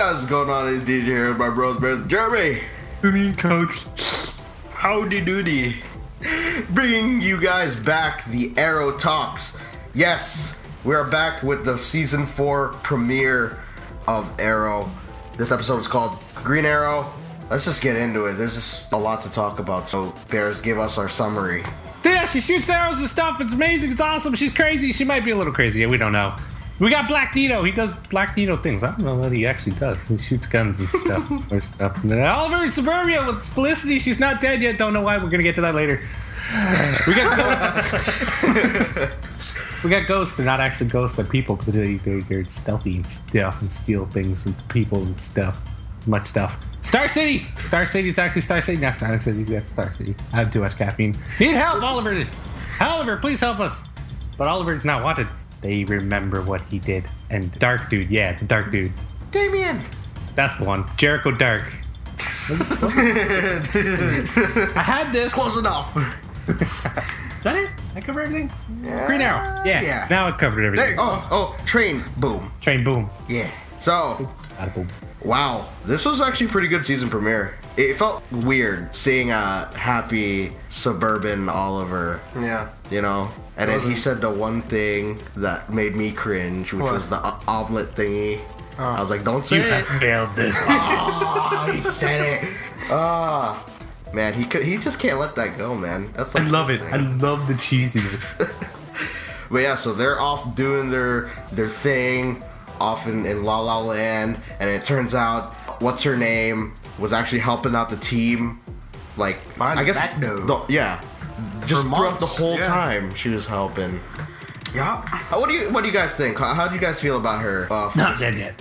guys, what's going on? It's DJ here with my bros, bears, Jeremy. I mean, Coach. Howdy doody. Bringing you guys back the Arrow Talks. Yes, we are back with the Season 4 premiere of Arrow. This episode is called Green Arrow. Let's just get into it. There's just a lot to talk about. So, Bears, give us our summary. Yeah, she shoots arrows and stuff. It's amazing. It's awesome. She's crazy. She might be a little crazy. We don't know. We got Black Nito. He does Black Nito things. I don't know what he actually does. He shoots guns and stuff. Or stuff. And then Oliver in Suburbia with Felicity. She's not dead yet. Don't know why. We're going to get to that later. We got ghosts. We got ghosts. They're not actually ghosts. They're people. They're stealthy and stuff and steal things and people and stuff. Much stuff. Star City! Star City is actually Star City. Not Star City. Yeah, Star City. I have too much caffeine. Need help, Oliver! Oliver, please help us! But Oliver's not wanted. They remember what he did. And Dark Dude, yeah, the Dark Dude. Damian! That's the one. Jericho Dark. I had this. Close enough. Is that it? I covered everything? Yeah. Green Arrow. Yeah. Now it covered everything. Train boom. Train boom. Yeah. So, Bada boom. wow, this was actually a pretty good season premiere. It felt weird seeing a happy suburban Oliver. Yeah. You know? And then he said the one thing that made me cringe, which was the omelet thingy. I was like, don't say You it. have failed this. Oh, he said it. Man, he just can't let that go, man. That's like I love his it. thing. I love the cheesiness. But yeah, so they're off doing their thing off in La La Land, and it turns out what's her name was actually helping out the team, like I guess just throughout the whole time she was helping. Yeah. What do you guys think? How do you guys feel about her? Not dead yet.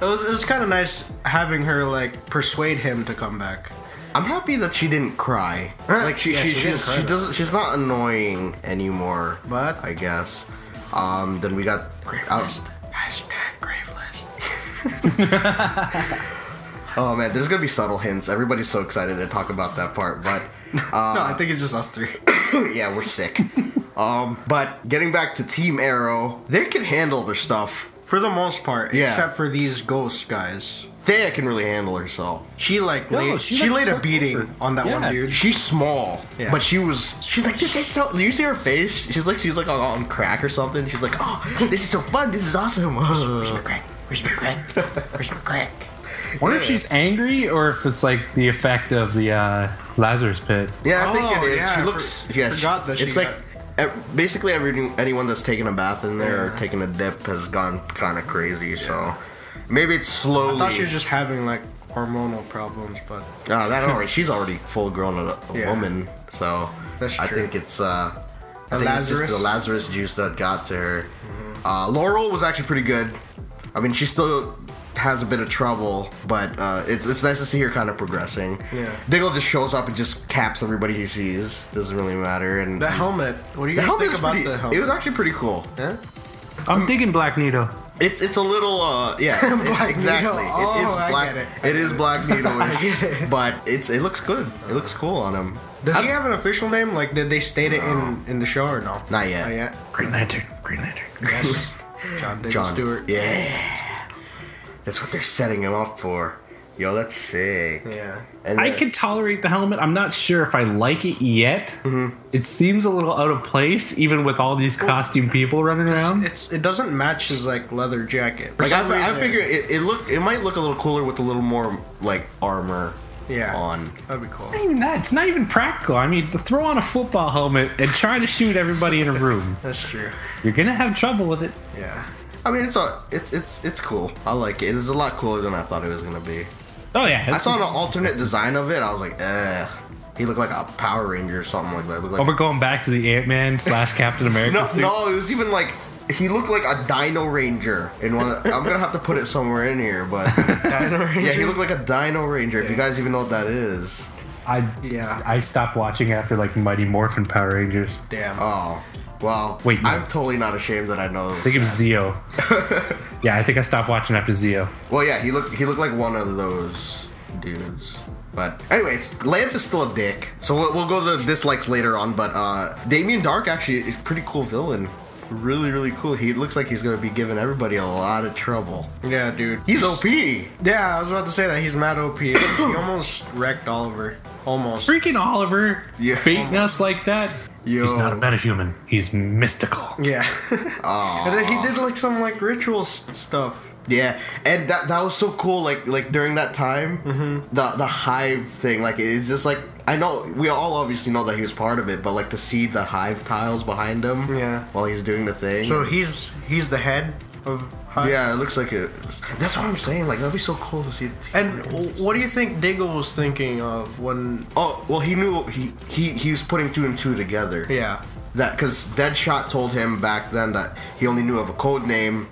It was kind of nice having her like persuade him to come back. I'm happy that she didn't cry. Like she's not annoying anymore. But I guess. Then we got grave list. Hashtag grave list. Oh man, there's gonna be subtle hints. Everybody's so excited to talk about that part, but No, I think it's just us three. yeah, we're sick. But getting back to Team Arrow, they can handle their stuff For the most part, Yeah. except for these ghost guys. Thea can really handle herself. She like No, she laid a took beating over. on that Yeah. one dude. She's small, Yeah. but she's like, this is so. Do you see her face? She's like on crack or something. She's like, oh, this is so fun. This is awesome. Where's my crack? Where's my crack? Where's my crack? I wonder if she's angry or if it's like the effect of the Lazarus pit. Yeah, I think Oh, it is. yeah, She I looks. forgot that it's she like basically anyone that's taken a bath in there or taken a dip has gone kind of crazy. So maybe it's slowly. I thought she was just having like hormonal problems, but she's already full grown a Yeah. woman. So That's I true. think it's it's just Lazarus? the Lazarus juice that got to her. Laurel was actually pretty good. I mean, she still has a bit of trouble, but it's nice to see her kind of progressing. Yeah. Diggle just shows up and just caps everybody he sees. Doesn't really matter. And the helmet. What do you the guys helmet think is about pretty, the helmet? it was actually pretty cool. Yeah? I'm digging Black Nito. It's a little Black exactly. Needle. It is Oh, I black. get it. It is Black Needle, I get it. but it looks good. It looks cool on him. Does he have an official name? Like, did they state it in the show or no? Not yet. Not yet. Green Lantern. Green Lantern. Yes. John Stewart. Yeah. That's what they're setting him up for. Yo, that's sick. Yeah. And I can tolerate the helmet. I'm not sure if I like it yet. Mm-hmm. It seems a little out of place, even with all these costume people running around. It doesn't match his like leather jacket. For like some I reason- figure it might look a little cooler with a little more like armor on. That'd be cool. It's not even that. It's not even practical. I mean, to throw on a football helmet and try to shoot everybody in a room, That's true. you're gonna have trouble with it. Yeah. I mean, it's cool. I like it. It's a lot cooler than I thought it was gonna be. Oh yeah, I saw an alternate design of it. I was like, he looked like a Power Ranger or something like that. Oh, we're going back to the Ant-Man / Captain America suit. No, it was even like he looked like a Dino Ranger in one. I'm gonna have to put it somewhere in here, but Dino Ranger. yeah, he looked like a Dino Ranger. If you guys even know what that is. I stopped watching after like Mighty Morphin Power Rangers. Damn. Oh, well, Wait, no. I'm totally not ashamed that I know. I think it was Zeo. Yeah, I think I stopped watching after Zeo. Well, yeah, he looked like one of those dudes. But anyways, Lance is still a dick. So we'll go to the dislikes later on. But Damian Darhk actually is a pretty cool villain really, really cool. He looks like he's gonna be giving everybody a lot of trouble. Yeah, dude. He's OP. Yeah, I was about to say that. He's mad OP. He almost wrecked Oliver. Almost. Freaking Oliver beating us like that. Yo. He's not a metahuman. He's mystical. Yeah. And then he did like some like ritual stuff. Yeah, and that was so cool. Like during that time, the hive thing. Like it's just like I know we all obviously know that he was part of it, but like to see the hive tiles behind him. Yeah. While he's doing the thing. So he's the head of hive. Yeah, it looks like it. That's what I'm saying. Like that'd be so cool to see. And what do you think Diggle was thinking of when? Oh well, he knew he was putting 2 and 2 together. Yeah. That because Deadshot told him back then that he only knew of a code name,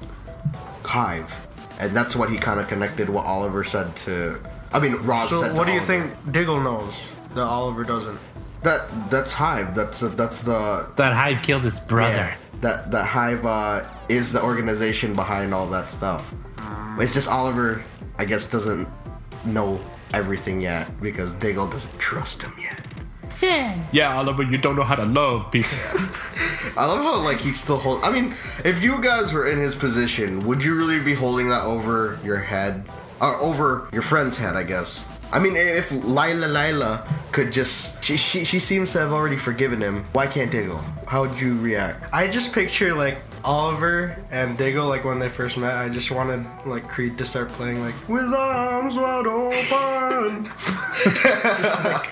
Hive. And that's what he kind of connected what Oliver said to... I mean, Roz said to So what do you Oliver. think Diggle knows that Oliver doesn't? That's Hive. That's the... That Hive killed his brother. Yeah, that Hive is the organization behind all that stuff. It's just Oliver, I guess, doesn't know everything yet because Diggle doesn't trust him yet. Yeah, Oliver, you don't know how to love people. I love how like he still holds. I mean, if you guys were in his position, would you really be holding that over your head, or over your friend's head? I guess. I mean, if Lila could just, she seems to have already forgiven him. Why can't Diggle? How would you react? I just picture like Oliver and Diggle like when they first met. I just wanted like Creed to start playing like with arms wide open.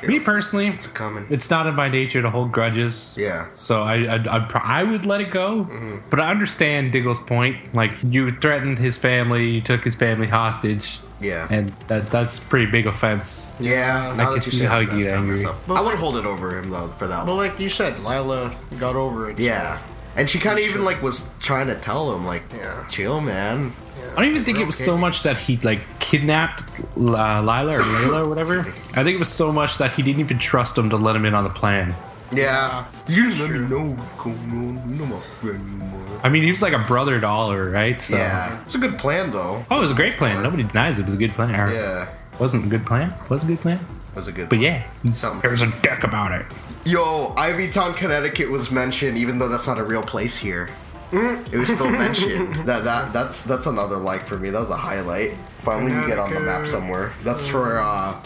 Me personally, Coming. it's not in my nature to hold grudges. Yeah. So I would let it go. But I understand Diggle's point. Like, you threatened his family, you took his family hostage. Yeah. And that's a pretty big offense. Yeah. I can see how you get angry. I would hold it over him though for that But one. like you said, Lila got over it. Yeah. And she kind of even like was trying to tell him like, chill, man. I don't even think it was so much that he like kidnapped Lila or Layla or whatever. I think it was so much that he didn't even trust him to let him in on the plan. Yeah. You let me know what's going on. You know my friend anymore. I mean, he was like a brother to Oliver, right? So. Yeah. It's a good plan though. Oh, it was a great plan. Nobody denies it was a good plan. Or Yeah. wasn't a good plan. Was a good plan. It was a good But yeah, Something. there's a deck about it. Yo, Ivytown, Connecticut was mentioned, even though that's not a real place here. It was still mentioned. That's another like for me. That was a highlight. Finally, you get on the map somewhere. That's where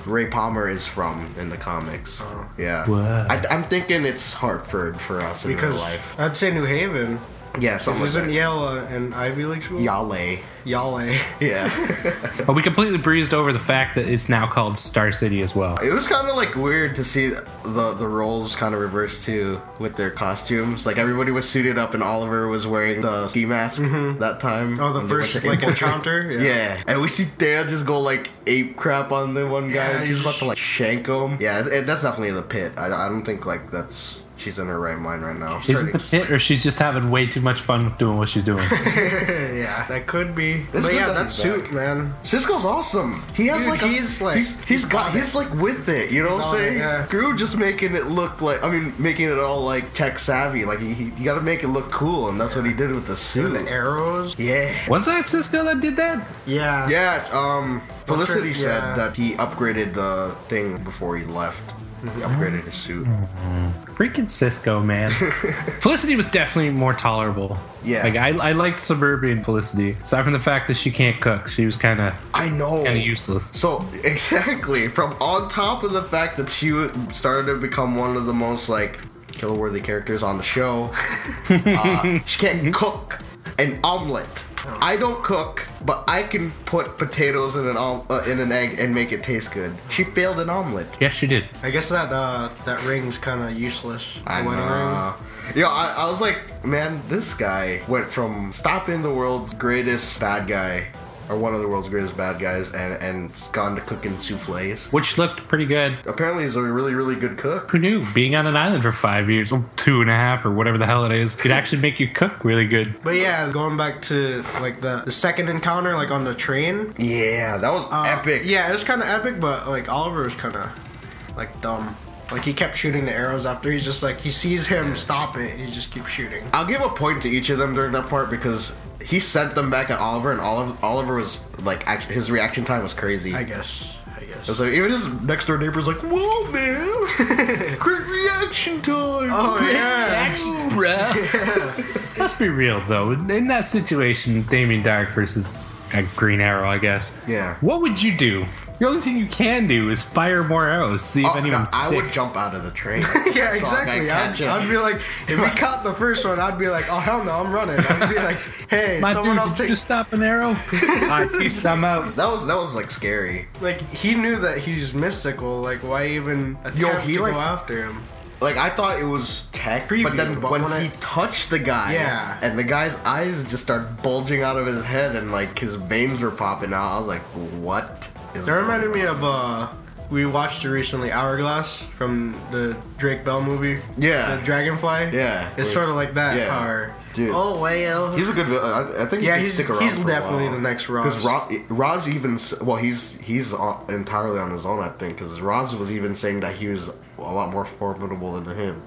Ray Palmer is from in the comics. Yeah, What? I'm thinking it's Hartford for us in real Because life. I'd say New Haven. Yeah, something like Isn't that. Yale an Ivy League school? Yale. Yale. Yeah. But we completely breezed over the fact that it's now called Star City as well. It was kind of like weird to see the roles kind of reversed too with their costumes. Like everybody was suited up and Oliver was wearing the ski mask that time. Oh, the when they went first to like infiltrate. encounter. Yeah, and we see Dad just go like ape crap on the one guy. Yeah, and she's he's about to like shank him. Yeah, that's definitely the pit. I don't think like she's in her right mind right now. Is it the pit, or she's just having way too much fun with doing what she's doing? Yeah, that could be. It's But good yeah, that that he's suit, back. man. Cisco's awesome. He has Dude, like he's like- he's like with it. You know what I'm on it, saying? yeah. Screw just making it look like making it all like tech savvy. Like you got to make it look cool, and that's what he did with the suit. The arrows. Yeah. Was that Cisco that did that? Yeah. Yeah. Felicity What's said her- that he upgraded the thing before he left. He upgraded his suit. Freaking Cisco, man. Felicity was definitely more tolerable. Yeah. Like, I liked Suburban Felicity. Aside from the fact that she can't cook, she was kind of I know. useless. So exactly, from on top of the fact that she started to become one of the most like kill-worthy characters on the show, she can't cook an omelet. I don't cook, but I can put potatoes in an egg and make it taste good. She failed an omelet. Yes, she did. I guess that ring's kind of useless. The I wedding ring. know. Yo, I was like, man, this guy went from stopping the world's greatest bad guy, or one of the world's greatest bad guys, and gone to cooking soufflés. Which looked pretty good. Apparently, he's a really, really good cook. Who knew? Being on an island for 5 years, or 2.5, or whatever the hell it is, could actually make you cook really good. But yeah, going back to like the second encounter, like on the train. Yeah, that was epic. Yeah, it was kind of epic, but like Oliver was kind of like dumb. Like he kept shooting the arrows after he's just like he sees him stop it, he just keeps shooting. I'll give a point to each of them during that part because he sent them back at Oliver, and Oliver was like, actually, his reaction time was crazy. I guess. It was like, even his next door neighbor's like, whoa, man, great reaction time. Oh yeah. Action, bro. Let's be real, though. In that situation, Damian Darhk versus Green Arrow, I guess. Yeah. What would you do? The only thing you can do is fire more arrows, see if anyone sticks. I would jump out of the train. Yeah, exactly. I'd be like, if he caught the first one, I'd be like, oh hell no, I'm running. I'd be like, hey, My someone dude, else did you take. just stop an arrow? Peace, I'm out. That was like scary. Like he knew that he's mystical. Like why even attempt to go after him? Like I thought it was tech, but then when he touched the guy, and the guy's eyes just started bulging out of his head, and like his veins were popping out, I was like, what? That reminded me of we watched it recently, Hourglass from the Drake Bell movie. Yeah, the Dragonfly. Yeah, it's sort of like that power. Dude. Oh well, he's a good. I think he can stick around. He's for definitely a while. The next Roz. Because Roz even he's entirely on his own. I think because Roz was even saying that he was a lot more formidable than him.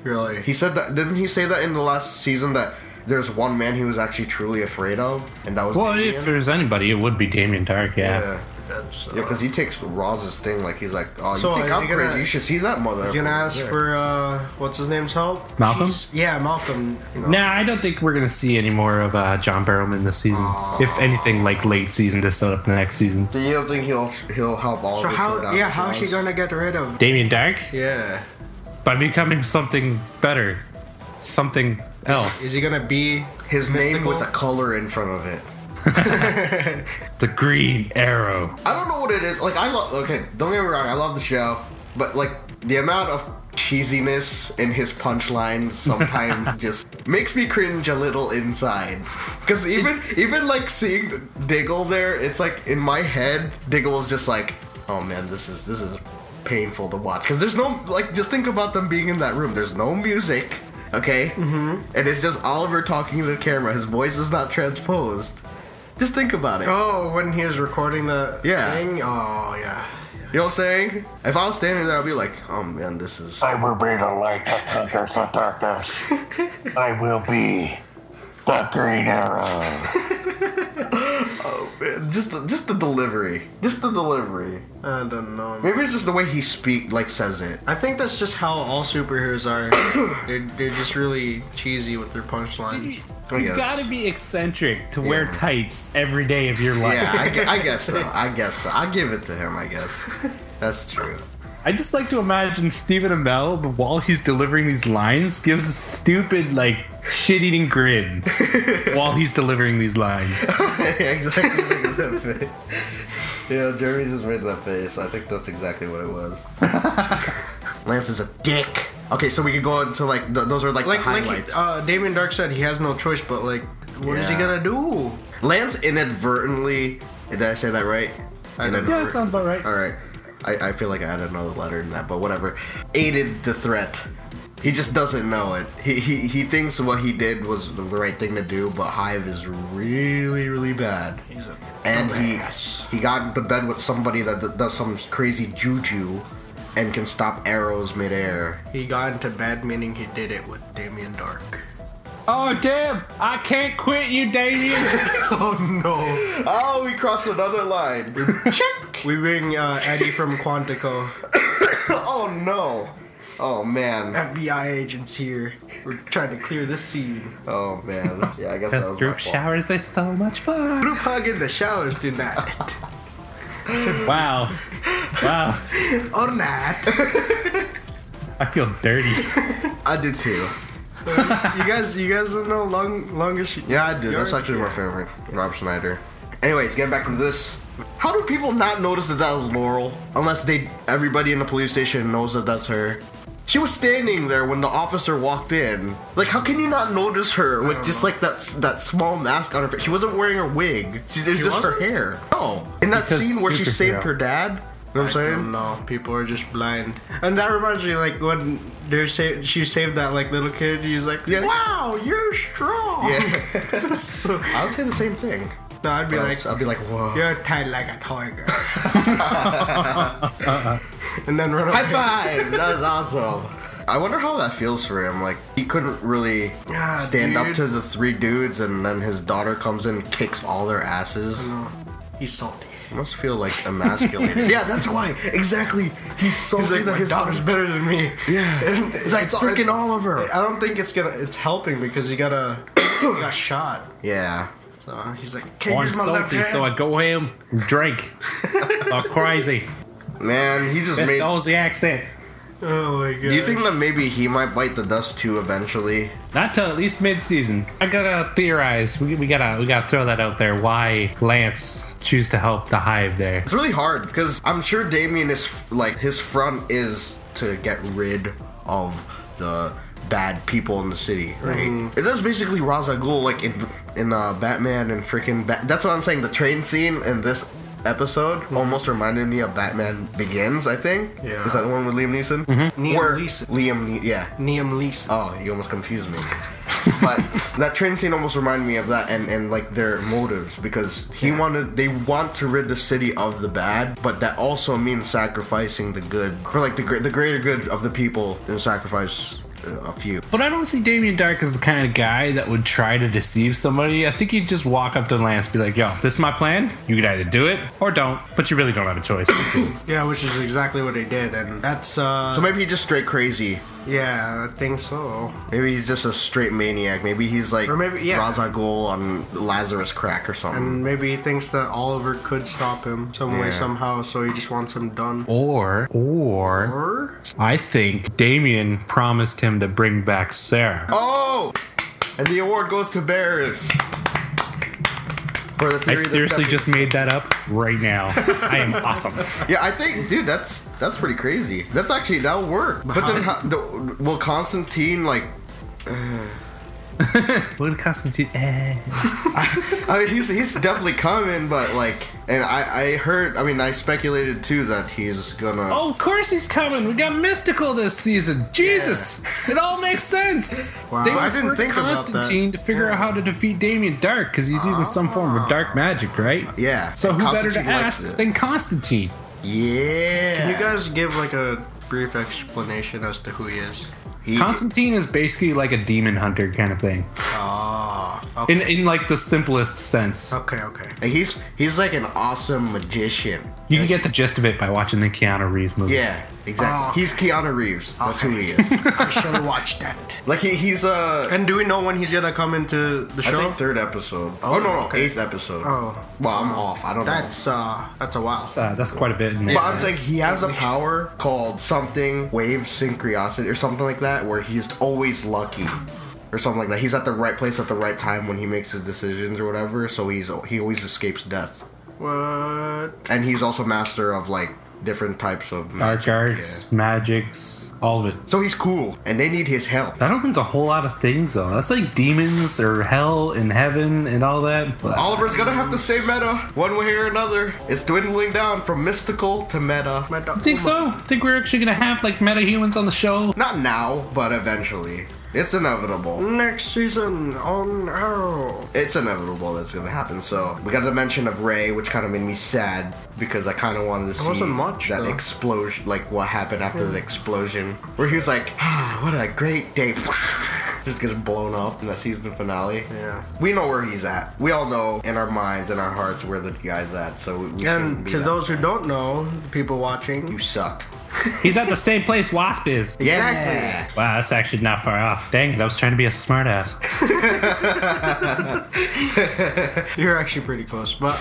Really? He said that. Didn't he say that in the last season that there's one man he was actually truly afraid of, and that was. Well, Damian? if there's anybody, it would be Damian Darhk. Yeah. Because he takes Roz's thing like he's like, oh, you think I'm crazy? You should see that mother. He's gonna ask for what's his name's help? Malcolm. Yeah, Malcolm. You know. Nah, I don't think we're gonna see any more of John Barrowman this season. If anything, like late season to set up the next season. Do you don't think he'll help all? So how is he gonna get rid of Damian Darhk? Yeah, by becoming something better, something else. Is he gonna be his name with a color in front of it? The Green Arrow. I don't know what it is. Like don't get me wrong, I love the show, but like the amount of cheesiness in his punchlines sometimes just makes me cringe a little inside. Because even like seeing Diggle there, it's like in my head, Diggle is just like, oh man, this is painful to watch. Because there's no just think about them being in that room. There's no music, okay, and it's just Oliver talking to the camera. His voice is not transposed. Just think about it. Oh, when he was recording the thing? Oh, yeah. You know what I'm saying? If I was standing there, I'd be like, oh man, this is... I will be the light that conquers the darkness. I will be the Green Arrow. Oh man, just the delivery. Just the delivery. I don't know. Maybe it's just the way he says it. I think that's just how all superheroes are. they're just really cheesy with their punchlines. You gotta be eccentric to wear tights every day of your life. Yeah, I guess so. I give it to him, I guess. That's true. I just like to imagine Stephen Amell, while he's delivering these lines, gives a stupid, shit-eating grin while he's delivering these lines. Exactly. Yeah, Jeremy just made that face. I think that's exactly what it was. Lance is a dick. Okay, so we could go into those are the highlights. Damian Darhk said he has no choice, but what is he gonna do? Lance inadvertently, did I say that right? Yeah, that sounds about right. All right, I feel like I added another letter in that, but whatever. Aided the threat. He just doesn't know it. He thinks what he did was the right thing to do, but Hive is really, really bad. And he got into bed with somebody that does some crazy juju and can stop arrows midair. He got into bed, meaning he did it with Damian Darhk. Oh, damn! I can't quit you, Damian! Oh, no. Oh, we crossed another line. Check! We bring Eddie from Quantico. Oh, no. Oh, man. FBI agents here. We're trying to clear this scene. Oh, man. Yeah, I guess that was group showers are so much fun. Group hug in the showers tonight. Wow. Or not. I feel dirty. I did too. You guys don't know longest. Yeah, I do. That's actually my favorite. Rob Schneider. Anyways, getting back to this. How do people not notice that was Laurel? Unless everybody in the police station knows that that's her. She was standing there when the officer walked in. How can you not notice her with just that small mask on her face? She wasn't wearing her wig. It was just her hair. No. In that scene where she saved her dad. You know what I'm saying? No, people are just blind. And that reminds me, when she saved that little kid. He's like, wow, you're strong. Yeah. So, I would say the same thing. No, I'd be like, whoa. You're tight like a tiger. And then run away. High five! That was awesome. I wonder how that feels for him. He couldn't really stand up to the three dudes, and then his daughter comes in and kicks all their asses. He's salty. must feel like emasculated. Yeah, that's why. Exactly. He's like, my daughter's better than me. Yeah. It's like freaking Oliver. I don't think it's helping because he got shot. Yeah. So he's like, can't I'm use my left salty, hand. so I go home and drink. I'm crazy. Man, he just That's made. the Aussie accent. Oh my god. Do you think that maybe he might bite the dust too eventually? Not till at least mid-season. I gotta theorize. We gotta throw that out there. Why Lance choose to help the Hive there? It's really hard because I'm sure Damian is like his front is to get rid of the bad people in the city, right? That's basically Ra's al Ghul, like in Batman and freaking. That's what I'm saying. The train scene in this episode almost reminded me of Batman Begins. I think. Yeah. Is that the one with Liam Neeson? Liam Neeson. Oh, you almost confused me. But that train scene almost reminded me of that, and like their motives, because they want to rid the city of the bad, but that also means sacrificing the good for like the greater good of the people, and sacrifice a few. But I don't see Damian Darhk as the kind of guy that would try to deceive somebody. I think he'd just walk up to Lance and be like, yo, this is my plan. You could either do it or don't, but you really don't have a choice. Yeah, which is exactly what he did, and that's So maybe he's just straight crazy. yeah, I think so. Maybe he's just a straight maniac. Maybe he's like Or maybe- yeah. Ra's al Ghul on Lazarus crack or something. And maybe he thinks that Oliver could stop him some way, Yeah. somehow, so he just wants him done. Or I think Damian promised him to bring back Sarah. Oh! And the award goes to Bears. For the I theory that seriously Stephanie- just made that up right now. I am awesome. Yeah, I think, dude, that's pretty crazy. That'll work. But then, will Constantine like? What did Constantine? I mean, he's definitely coming, but like, and I speculated too that he's gonna. Oh, of course he's coming. We got Mystical this season. Jesus, it all makes sense. Wow, They I didn't referred think about Constantine that. to figure out how to defeat Damian Darhk because he's using some form of dark magic, right? Yeah. So and who better to Constantine likes ask it. than Constantine? Yeah. Can you guys give like a brief explanation as to who he is? Constantine is basically like a demon hunter kind of thing, Okay. in like the simplest sense. Okay. Like, he's like an awesome magician. You can get the gist of it by watching the Keanu Reeves movie. Yeah, exactly. Oh. He's Keanu Reeves. That's who he is. I shall watch that. Like he's And do we know when he's gonna come into the I show? think 3rd episode. Oh no, okay. 8th episode. Oh. Well, I'm off. I don't know. That's a while. That's quite a bit. But I'm saying he has a power called something wave synchronicity or something like that, where he's always lucky. Or something like that. He's at the right place at the right time when he makes his decisions or whatever, so he always escapes death. What? And he's also master of like different types of Dark arts, magics, all of it. So he's cool, and they need his help. That opens a whole lot of things, though. That's like demons or hell and heaven and all that. But Oliver's gonna have to say meta one way or another. It's dwindling down from mystical to meta. I think so. I think we're actually gonna have like meta humans on the show. Not now, but eventually. It's inevitable. Next season on Arrow. It's inevitable that's gonna happen. So we got the mention of Ray, which kind of made me sad because I kind of wanted to see wasn't much, that though. explosion, like what happened after the explosion, where he was like, "Ah, what a great day." Just gets blown up in that season finale. Yeah. We know where he's at. We all know in our minds and our hearts where the guy's at. So we shouldn't And be to that those who sad. don't know, the people watching, You suck. He's at the same place Wasp is. Yeah. Wow, that's actually not far off. Dang it, I was trying to be a smartass. you're actually pretty close. But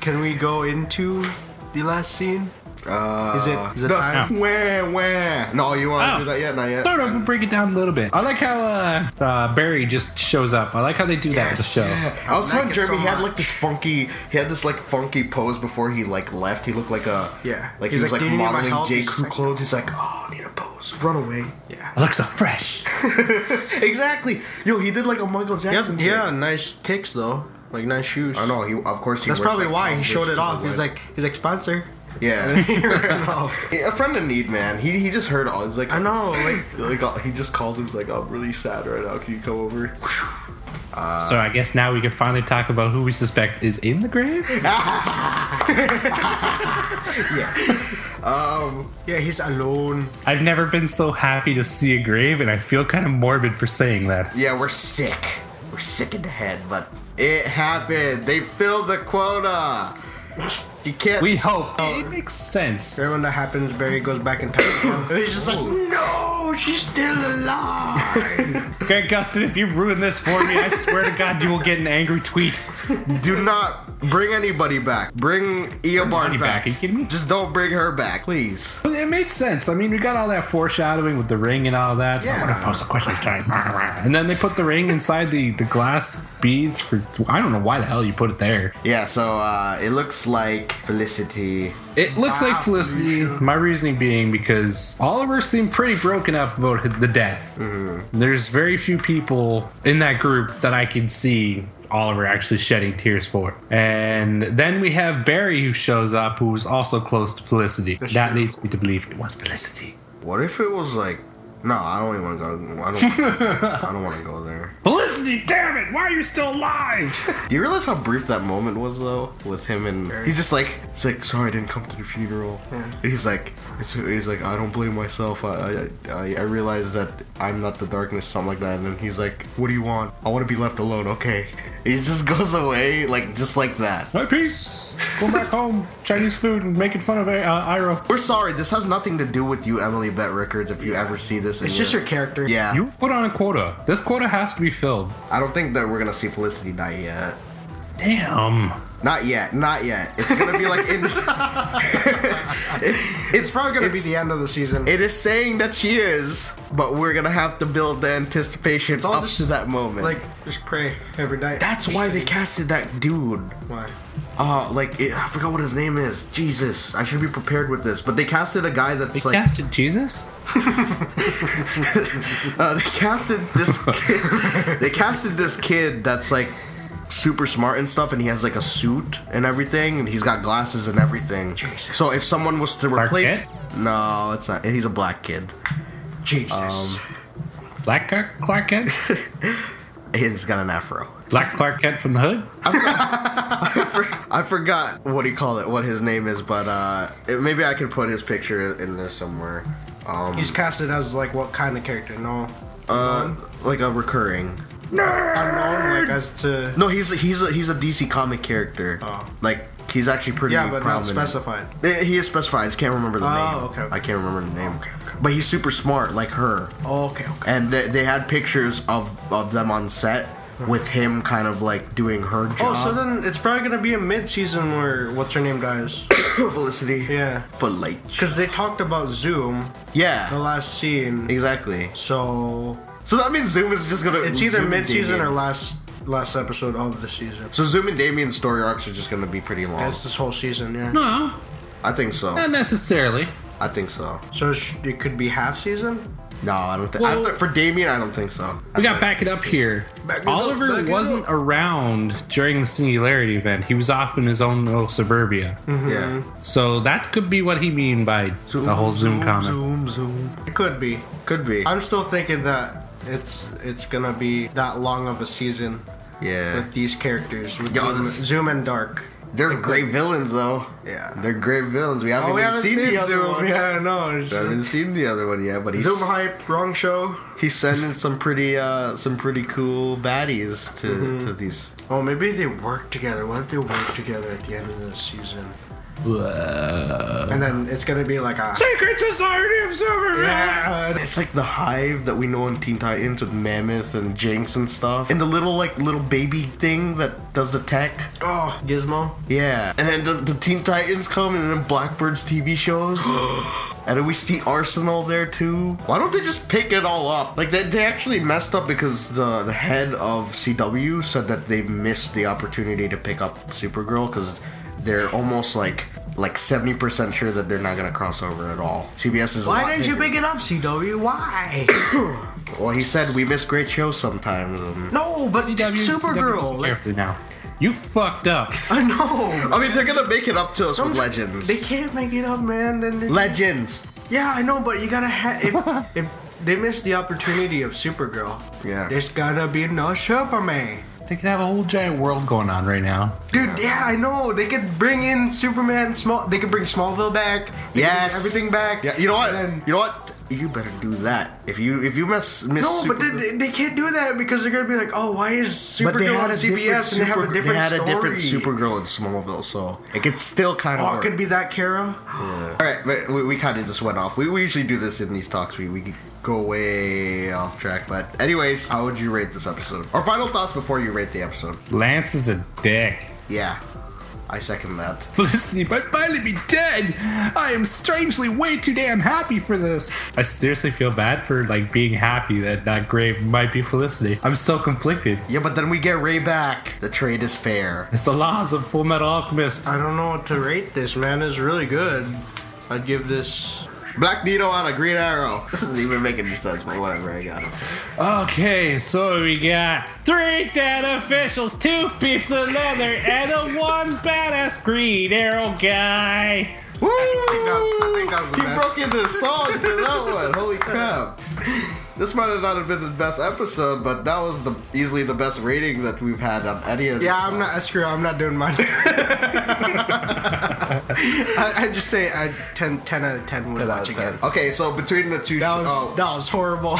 can we go into the last scene? Is it time? Wah. No, you want to Oh. do that yet? Not yet. Sort of, we'll break it down a little bit. I like how Barry just shows up. I like how they do that with the show. I was telling like it Jeremy so he had much. like this funky pose before he like left. He looked like a like He's he was like, like "Do you need my modeling help?" J. He's just Crew like, clothes. He's like, oh, I need a pose. Run away. Yeah. It looks so fresh. Exactly. Yo, he did like a Michael Jackson. Yeah, nice ticks though. Like nice shoes. I know. He of course he. That's wears, probably like, why he Converse showed to it the off. He's wedding. like Spencer. Yeah. No. A friend in need, man. He just heard all. He's like, I know, like he just calls him. He's like, I'm really sad right now. Can you come over? So I guess now we can finally talk about who we suspect is in the grave. Yeah, he's alone. I've never been so happy to see a grave, and I feel kind of morbid for saying that. Yeah, we're sick. We're sick in the head, but it happened. They filled the quota. You can't. We hope. It makes sense. Right when that happens, Barry goes back in time. And he's just like, no, she's still alive. Okay, Gustin, if you ruin this for me, I swear to God, you will get an angry tweet. Do not bring anybody back. Bring Eobard back. Are you kidding me? Just don't bring her back, please. But it made sense. I mean, we got all that foreshadowing with the ring and all that. Yeah. I want to post a question time. And then they put the ring inside the glass beads for... I don't know why the hell you put it there. Yeah, so it looks like Felicity. It looks like Felicity. My reasoning being because Oliver seemed pretty broken up about the death. Mm-hmm. There's very few people in that group that I can see Oliver actually shedding tears for. And then we have Barry who shows up, who is also close to Felicity. That leads me to believe it was Felicity. What if it was like... No, I don't even want to go. I don't want to go there. Felicity, damn it! Why are you still alive? Do you realize how brief that moment was, though, with him and he's just like, it's like, sorry, I didn't come to the funeral. Yeah. He's like, I don't blame myself. I realize that I'm not the darkness, something like that. And then he's like, what do you want? I want to be left alone. Okay. He just goes away, like, just like that. My peace. Go back home. Chinese food and making fun of Iroh. We're sorry. This has nothing to do with you, Emily Bett Rickards. If you ever see this, it's just your character. Yeah. You put on a quota. This quota has to be filled. I don't think that we're gonna see Felicity die yet. Damn. Not yet. It's gonna be like in it's probably gonna be the end of the season. It is saying that she is, but we're gonna have to build the anticipation up to that moment. Like, just pray every night. That's why they casted that dude. Why? I forgot what his name is. Jesus, I should be prepared with this. But they casted a guy that's they casted Jesus? They casted this kid. They casted this kid that's like super smart and stuff, and he has like a suit and everything, and he's got glasses and everything. Jesus. So if someone was to replace, Kent? No, it's not. He's a black kid. Jesus. Black Clark Kent? He's got an afro. Black Clark Kent from the hood? I forgot what he called it, what his name is, but maybe I could put his picture in there somewhere. He's casted as like what kind of character? No. Like a recurring. Unknown, like as to. No, he's a DC comic character. Oh. Like he's actually pretty. Yeah, but prominent. not specified. He is specified. I just can't remember the name. Okay. I can't remember the name. Okay. But he's super smart, like her. Okay. And they had pictures of them on set with him kind of like doing her job. Oh, so then it's probably gonna be a mid-season where what's her name dies. Felicity. Yeah. Felicity. Because they talked about Zoom. Yeah. The last scene. Exactly. So that means Zoom is just gonna. It's either Zoom mid-season or last episode of the season. So Zoom and Damian's story arcs are just gonna be pretty long. That's this whole season, yeah. No, I think so. not necessarily. I think so. So it could be half season? No, I don't think. Well, for Damian, I don't think so. We got to back it up here. Oliver wasn't around during the Singularity event. He was off in his own little suburbia. Mm-hmm. Yeah. So that could be what he mean by the whole Zoom comment. Zoom. It could be. Could be. I'm still thinking that it's gonna be that long of a season Yeah. with these characters. With Yo, Zoom and Dark. They're great villains, though. Yeah. They're great villains. We haven't even seen the other one. Yeah, no. We haven't seen the other one yet, but he's Zoom hype, wrong show. he's sending some pretty cool baddies to these. Oh, maybe they work together. What if they work together at the end of the season? And then it's gonna be like a Secret Society of Superman! yeah. It's like the Hive that we know in Teen Titans with Mammoth and Jinx and stuff, and the little baby thing that does the tech. Oh, Gizmo. Yeah, and then the Teen Titans come, and then Blackbird's TV shows. And then we see Arsenal there too. Why don't they just pick it all up? Like they actually messed up because the head of CW said that they missed the opportunity to pick up Supergirl because they're almost like 70% sure that they're not gonna cross over at all. CBS is. Why didn't you pick it up, CW? Why? Well, he said we miss great shows sometimes. No, but Supergirl. Carefully now. You fucked up. I know. I mean, they're gonna make it up to us with Legends. They can't make it up, man. Then Legends. yeah, I know, but you gotta have if they miss the opportunity of Supergirl. Yeah. There's gotta be no Superman. They could have a whole giant world going on right now. Dude, yeah, I know. They could bring in Superman. They could bring Smallville back. They could bring everything back. Yeah. You know what? And then- You know what? You better do that. If you miss No, but Supergirl, they can't do that because they're gonna be like, oh, why is Supergirl on CBS and they have a different they had story? a different Supergirl in Smallville, so it could still kind of. Oh, it could be that Kara. Yeah. All right, but we kind of just went off. We usually do this in these talks. We go way off track, but anyways, how would you rate this episode? Our final thoughts before you rate the episode. Lance is a dick. Yeah, I second that. Felicity might finally be dead. I am strangely way too damn happy for this. I seriously feel bad for like being happy that Grave might be Felicity. I'm so conflicted. Yeah, but then we get Ray back. The trade is fair. It's the laws of Full Metal Alchemist. I don't know what to rate this, man. It's really good. I'd give this. Black Needle on a Green Arrow. This isn't even making any sense, but whatever, I got it. Okay, so we got 3 dead officials, 2 peeps of leather, and a 1 badass Green Arrow guy. Woo! I think that was the He best. broke into song for that one. Holy crap. This might have not have been the best episode, but that was easily the best rating that we've had on any of Yeah, this I'm not. Screw. I'm not doing mine. I just say 10 out of 10 would watch again. Okay, so between the two, That was horrible.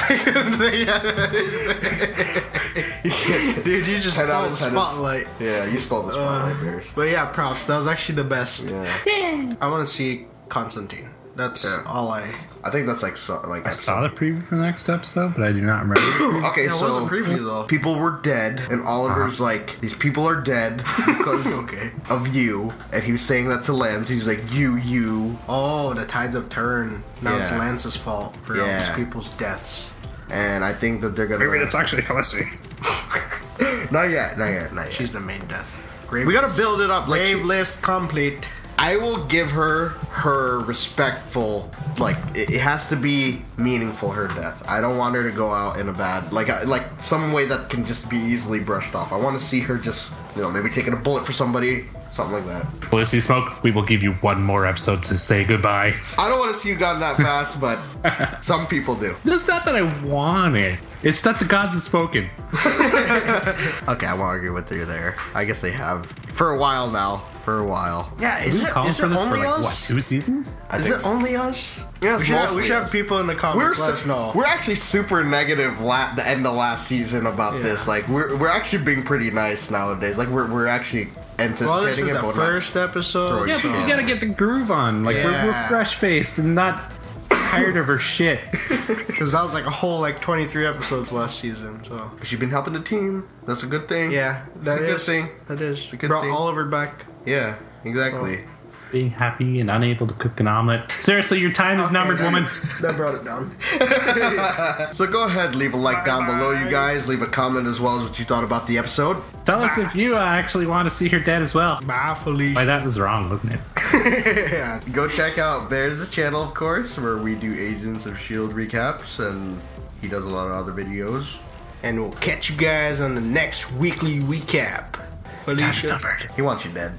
Dude, you just 10 out stole of the 10 is- spotlight. Yeah, you stole the spotlight, Bears. But yeah, props. That was actually the best. Yeah. I want to see Constantine. That's all I. I think that's like I saw the preview for the next episode, but I do not remember. Okay, Yeah, it so was a preview, though. people were dead, and Oliver's like, these people are dead because Okay. of you, and he was saying that to Lance. He was like, you, Oh, the tides have turned. Now it's Yeah. Lance's fault for all Yeah. these people's deaths. and I think that they're gonna. actually Felicity. Not yet. She's the main death. We gotta build it up. Like, Grave list complete. I will give her respectful. Like, it has to be meaningful. Her death. I don't want her to go out in a bad, like some way that can just be easily brushed off. I want to see her just, maybe taking a bullet for somebody, something like that. Felicity Smoke, we will give you 1 more episode to say goodbye. I don't want to see you gone that fast, but some people do. It's not that I want it. It's that the gods have spoken. Okay, I won't argue with you there. I guess they have for a while now. For a while. Yeah, We've been calling is for it this for only like, us? 2 seasons? Is it only us? Yeah, we should have people in the We're comments. Let us know. we're actually super negative the end of last season about this. Like we're actually being pretty nice nowadays. Like we're actually anticipating Well, this is it. the but not- first episode. Yeah, but you gotta get the groove on. Like, we're Yeah. fresh faced and not tired of her shit. Because that was like a whole 23 episodes last season. So She's been helping the team. That's a good thing. yeah, That's a good thing. That is. a good Brought thing. Oliver back. Yeah, exactly. Being happy and unable to cook an omelet. Seriously, your time is numbered, woman. That brought it down. So go ahead, leave a like down below, you guys. Leave a comment as well as what you thought about the episode. Tell us if you actually want to see her dead as well. Bye, Felicia. Why, that was wrong, wasn't it? Yeah. Go check out Bears' channel, of course, where we do Agents of S.H.I.E.L.D. recaps, and he does a lot of other videos. And we'll catch you guys on the next weekly recap. Time's Felicia. numbered. He wants you dead.